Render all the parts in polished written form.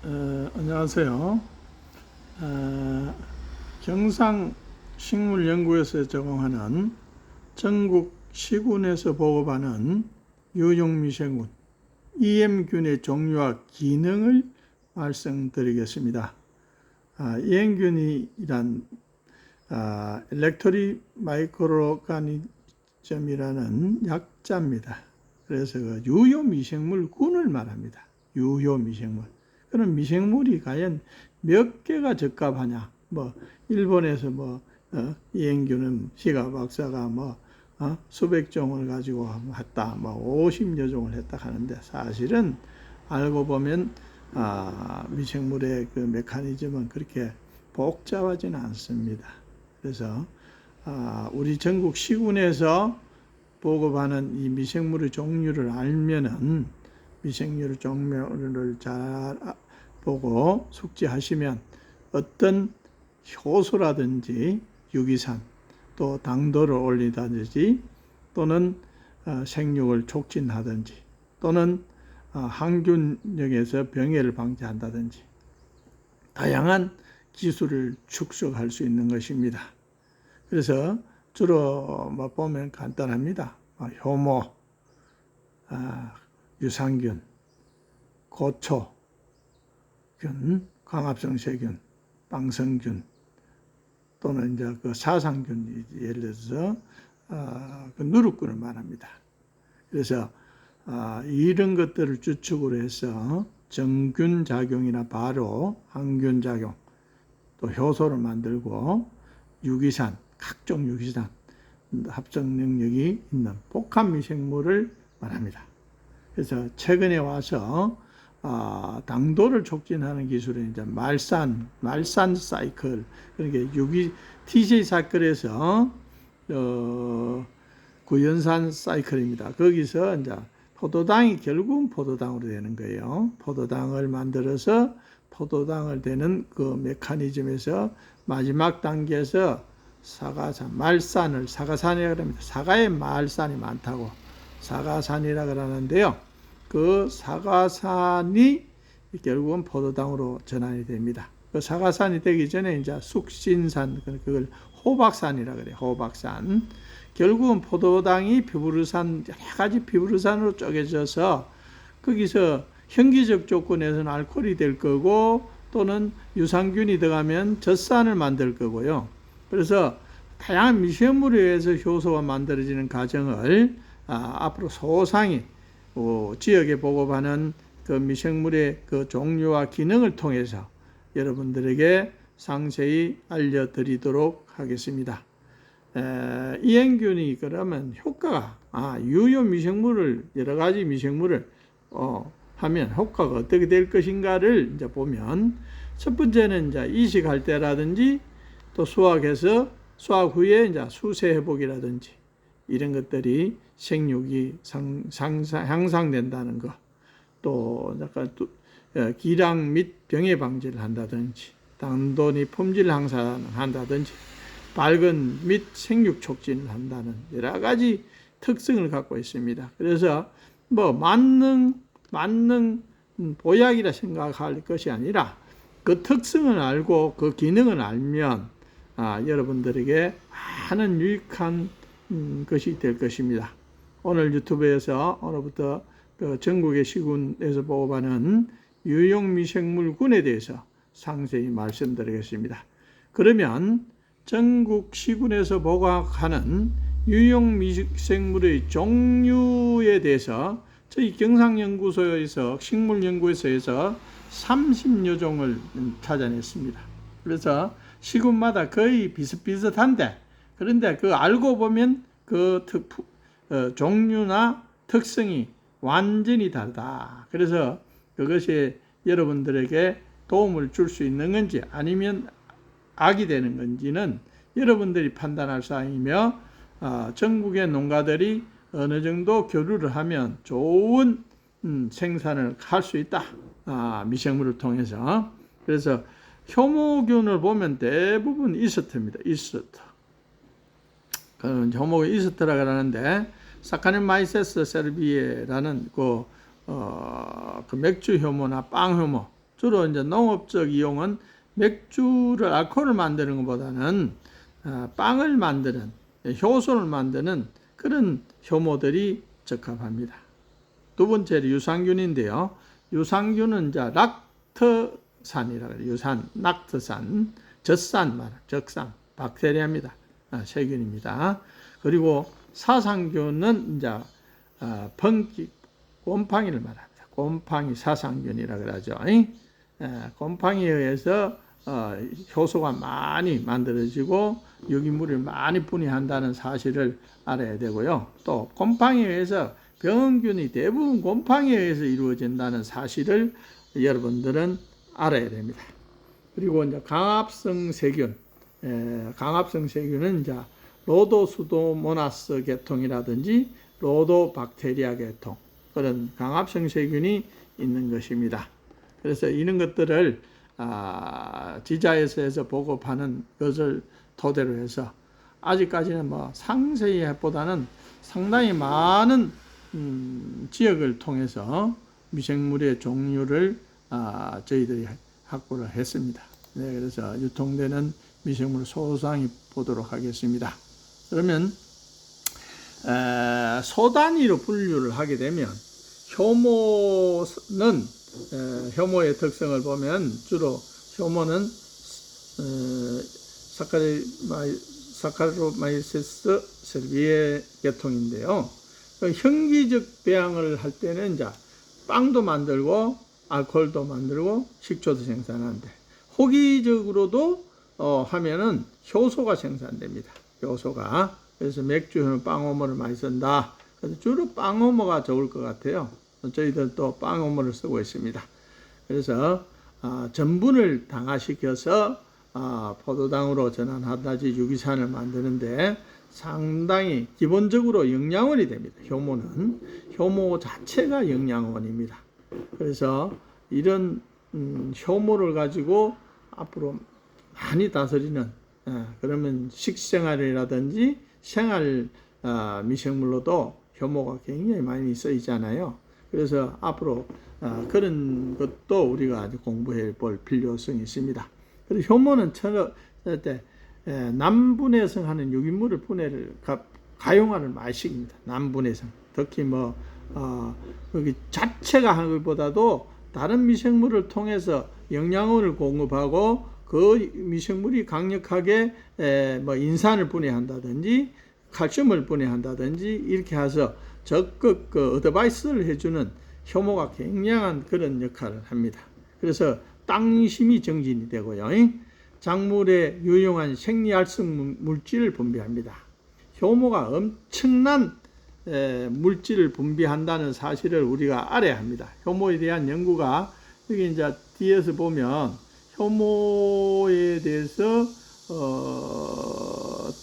안녕하세요. 경상식물연구에서 제공하는 전국 시군에서 보급하는 유용미생물 EM균의 종류와 기능을 말씀드리겠습니다. EM균이란 일렉트리 마이크로오가니즘이라는 약자입니다. 그래서 그 유효미생물군을 말합니다. 유효미생물. 그런 미생물이 과연 몇 개가 적합하냐? 일본에서 이행규는 시가 박사가 수백 종을 가지고 했다, 50여 종을 했다 하는데, 사실은 알고 보면 미생물의 그 메커니즘은 그렇게 복잡하지는 않습니다. 그래서 우리 전국 시군에서 보급하는 이 미생물의 종류를 알면은 미생물 종류를 잘 보고 숙지하시면 어떤 효소라든지 유기산, 또 당도를 올리다든지, 또는 생육을 촉진하든지, 또는 항균력에서 병해를 방지한다든지 다양한 기술을 축적할 수 있는 것입니다. 그래서 주로 보면 간단합니다. 효모, 유산균, 고초균, 광합성 세균, 빵성균, 또는 이제 그 사상균, 예를 들어서 그 누룩균을 말합니다. 그래서 이런 것들을 추측으로 해서 정균 작용이나 바로 항균 작용, 또 효소를 만들고 유기산, 각종 유기산 합성 능력이 있는 복합 미생물을 말합니다. 그래서 최근에 와서 당도를 촉진하는 기술은 이제 말산 사이클, 그러니까 TJ 사이클에서 구연산 사이클입니다. 거기서 이제 포도당이 결국은 포도당으로 되는 거예요. 포도당을 만들어서 포도당을 되는 그 메커니즘에서 마지막 단계에서 사과산이라고 합니다. 사과에 말산이 많다고 사과산이라 그러는데요. 그 사과산이 결국은 포도당으로 전환이 됩니다. 그 사과산이 되기 전에 이제 숙신산, 그걸 호박산이라 그래요. 호박산. 결국은 포도당이 피브르산, 여러 가지 피브르산으로 쪼개져서 거기서 현기적 조건에서는 알코올이 될 거고, 또는 유산균이 들어가면 젖산을 만들 거고요. 그래서 다양한 미생물에 의해서 효소가 만들어지는 과정을 앞으로 소상히 지역에 보급하는 그 미생물의 그 종류와 기능을 통해서 여러분들에게 상세히 알려드리도록 하겠습니다. 이행균이 그러면 효과가 유효 미생물을 여러 가지 미생물을 하면 효과가 어떻게 될 것인가를 이제 보면, 첫 번째는 이제 이식할 때라든지, 또 수확 후에 이제 수세 회복이라든지 이런 것들이 생육이 향상된다는 것, 또 약간 기량 및 병해 방지를 한다든지, 당도니 품질 향상한다든지, 발근 및 생육 촉진을 한다는 여러 가지 특성을 갖고 있습니다. 그래서 만능 보약이라 생각할 것이 아니라 그 특성을 알고 그 기능을 알면 여러분들에게 많은 유익한 것이 될 것입니다. 오늘 유튜브에서 오늘부터 그 전국의 시군에서 보급하는 유용미생물군에 대해서 상세히 말씀드리겠습니다. 그러면 전국 시군에서 보급하는 유용미생물의 종류에 대해서 저희 경상연구소에서 식물연구소에서 30여 종을 찾아냈습니다. 그래서 시군마다 거의 비슷비슷한데, 그런데 그 알고 보면 그 종류나 특성이 완전히 다르다. 그래서 그것이 여러분들에게 도움을 줄 수 있는 건지 아니면 악이 되는 건지는 여러분들이 판단할 사항이며, 전국의 농가들이 어느 정도 교류를 하면 좋은 생산을 할 수 있다. 미생물을 통해서. 그래서 효모균을 보면 대부분 이스트입니다. 이스트. 효모가 이스트라 그러는데, 사카린마이세스 세르비에라는 그 맥주 효모나 빵 효모, 주로 이제 농업적 이용은 맥주를 알코올을 만드는 것보다는 빵을 만드는 효소를 만드는 그런 효모들이 적합합니다. 두 번째로 유산균인데요. 유산균은 이제 락트산이라고 해요. 유산, 락트산, 젖산, 적산, 박테리아입니다. 세균입니다. 그리고 사상균은 이제 번기, 곰팡이를 말합니다. 곰팡이 사상균이라고 그러죠. 곰팡이에 의해서 효소가 많이 만들어지고 유기물을 많이 분해한다는 사실을 알아야 되고요. 또 곰팡이에 의해서 병균이 대부분 곰팡이에 의해서 이루어진다는 사실을 여러분들은 알아야 됩니다. 그리고 이제 강합성 세균, 강합성 세균은 이제 로도수도모나스 계통이라든지 로도박테리아 계통, 그런 강합성 세균이 있는 것입니다. 그래서 이런 것들을 지자에서 보급하는 것을 토대로 해서 아직까지는 뭐 상세히 보다는 상당히 많은 지역을 통해서 미생물의 종류를 저희들이 확보를 했습니다. 네, 그래서 유통되는 미생물 소상히 보도록 하겠습니다. 그러면 소단위로 분류를 하게 되면 효모는 효모의 특성을 보면 주로 효모는 사카로마이세스 셀비에 계통인데요. 현기적 배양을 할 때는 이제 빵도 만들고 알코올도 만들고 식초도 생산하는데, 호기적으로도 하면은 효소가 생산됩니다. 효소가. 그래서 맥주는 빵오모를 많이 쓴다. 그래서 주로 빵오모가 좋을 것 같아요. 저희들도 빵오모를 쓰고 있습니다. 그래서 전분을 당화시켜서 포도당으로 전환하다지 유기산을 만드는데 상당히 기본적으로 영양원이 됩니다. 효모는 효모 자체가 영양원입니다. 그래서 이런 효모를 가지고 앞으로 많이 다스리는 그러면 식생활이라든지 생활 미생물로도 효모가 굉장히 많이 쓰이잖아요. 그래서 앞으로 그런 것도 우리가 공부해 볼 필요성이 있습니다. 그리고 효모는 남분해성하는 유기물을 분해를 가용하는 말식입니다. 남분해성. 특히 여기 자체가 하는 것보다도 다른 미생물을 통해서 영양원을 공급하고 그 미생물이 강력하게 인산을 분해한다든지 칼슘을 분해한다든지 이렇게 해서 적극 어드바이스를 해주는 효모가 굉장한 그런 역할을 합니다. 그래서 땅심이 정진이 되고요. 작물에 유용한 생리활성 물질을 분비합니다. 효모가 엄청난 물질을 분비한다는 사실을 우리가 알아야 합니다. 효모에 대한 연구가 여기 이제 뒤에서 보면 효모에 대해서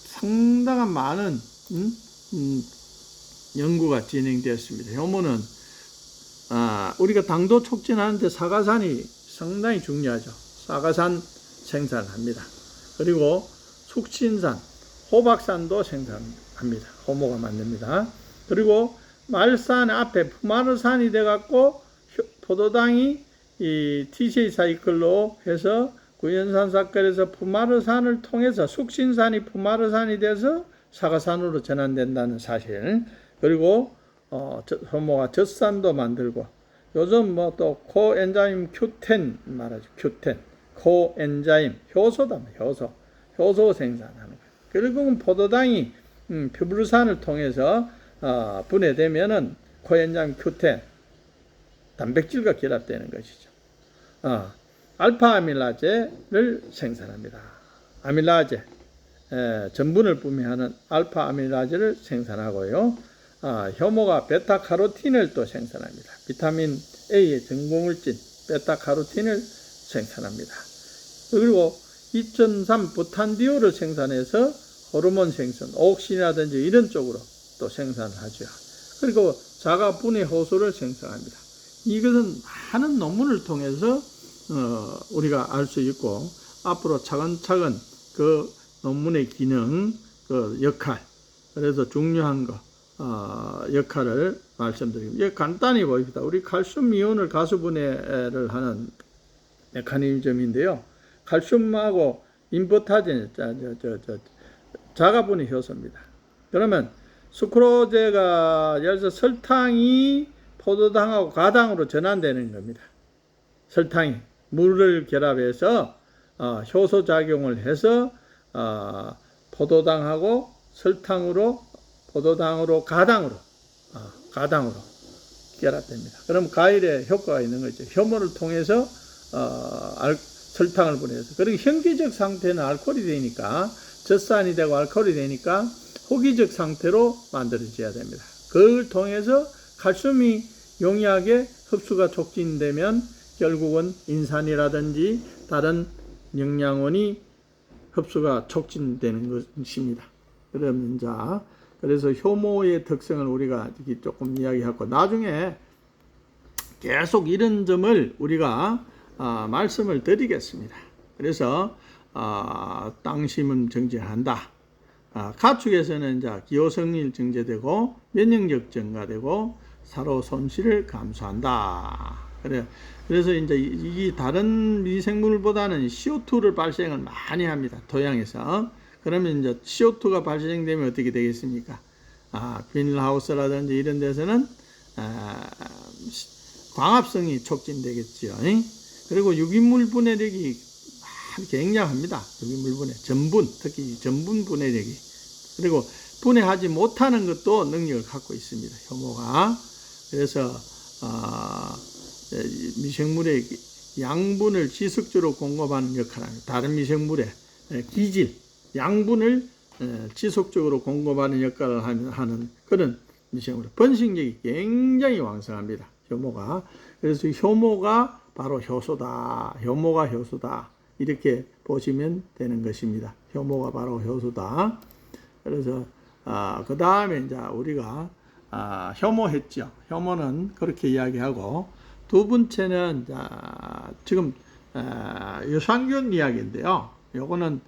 상당한 많은 연구가 진행되었습니다. 효모는 우리가 당도 촉진하는데 사과산이 상당히 중요하죠. 사과산 생산합니다. 그리고 숙신산, 호박산도 생산합니다. 효모가 만듭니다. 그리고 말산 앞에 푸마르산이 돼갖고 포도당이 이 TCA 사이클로 해서 구연산 사건에서 푸마르산을 통해서 숙신산이 푸마르산이 돼서 사과산으로 전환된다는 사실. 그리고 효모가 젖산도 만들고 요즘 또 코엔자임 Q10 말하죠. Q10 코엔자임 효소다. 효소 생산하는 거예요. 그리고 포도당이 피브르산을 통해서 분해되면은 코엔자임 Q10 단백질과 결합되는 것이죠. 알파 아밀라제를 생산합니다. 아밀라제 전분을 분해하는 알파 아밀라제를 생산하고요. 효모가 베타카로틴을 또 생산합니다. 비타민 A의 전공물질 베타카로틴을 생산합니다. 그리고 2.3 부탄디올을 생산해서 호르몬 생성, 옥신이라든지 이런 쪽으로 또 생산을 하죠. 그리고 자가 분해 효소를 생성합니다. 이것은 많은 논문을 통해서 우리가 알 수 있고 앞으로 차근차근 그 논문의 기능, 그 역할, 그래서 중요한 거 역할을 말씀드립니다. 간단히 보입니다. 우리 칼슘 이온을 가수분해를 하는 메커니즘인데요. 칼슘하고 인버타제 자가분해 효소입니다. 그러면 수크로제가 예를 들어서 설탕이 포도당하고 가당으로 전환되는 겁니다. 설탕이 물을 결합해서 효소 작용을 해서 포도당하고 설탕으로 포도당으로 가당으로 결합됩니다. 그럼 과일에 효과가 있는 거죠. 효모를 통해서 설탕을 분해해서. 그리고 현기적 상태는 알코올이 되니까 젖산이 되고 알코올이 되니까 호기적 상태로 만들어져야 됩니다. 그걸 통해서 칼슘이 용이하게 흡수가 촉진되면 결국은 인산이라든지 다른 영양원이 흡수가 촉진되는 것입니다. 그러면 그래서 효모의 특성을 우리가 조금 이야기하고 나중에 계속 이런 점을 우리가 말씀을 드리겠습니다. 그래서 땅심은 정제한다. 가축에서는 기호성일 정제되고 면역력 증가되고 사료 손실을 감소한다. 그래서 이제 이 다른 미생물보다는 CO2를 발생을 많이 합니다. 토양에서. 그러면 이제 CO2가 발생되면 어떻게 되겠습니까? 비닐하우스라든지 이런 데서는 광합성이 촉진되겠죠. 그리고 유기물 분해력이 굉장합니다. 유기물 분해, 전분, 특히 전분 분해력이. 그리고 분해하지 못하는 것도 능력을 갖고 있습니다. 효모가. 그래서 미생물의 양분을 지속적으로 공급하는 역할을 합니다. 다른 미생물의 기질, 양분을 지속적으로 공급하는 역할을 하는 그런 미생물. 번식력이 굉장히 왕성합니다. 효모가. 그래서 효모가 바로 효소다. 효모가 효소다. 이렇게 보시면 되는 것입니다. 효모가 바로 효소다. 그래서 그 다음에 이제 우리가 효모했죠. 효모는 그렇게 이야기하고 두 번째는 지금 유산균 이야기인데요. 요거는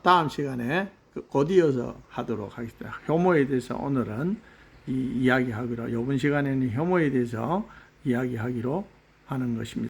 다음 시간에 곧 이어서 하도록 하겠습니다. 효모에 대해서 오늘은 이야기하기로, 이번 시간에는 효모에 대해서 이야기하기로 하는 것입니다.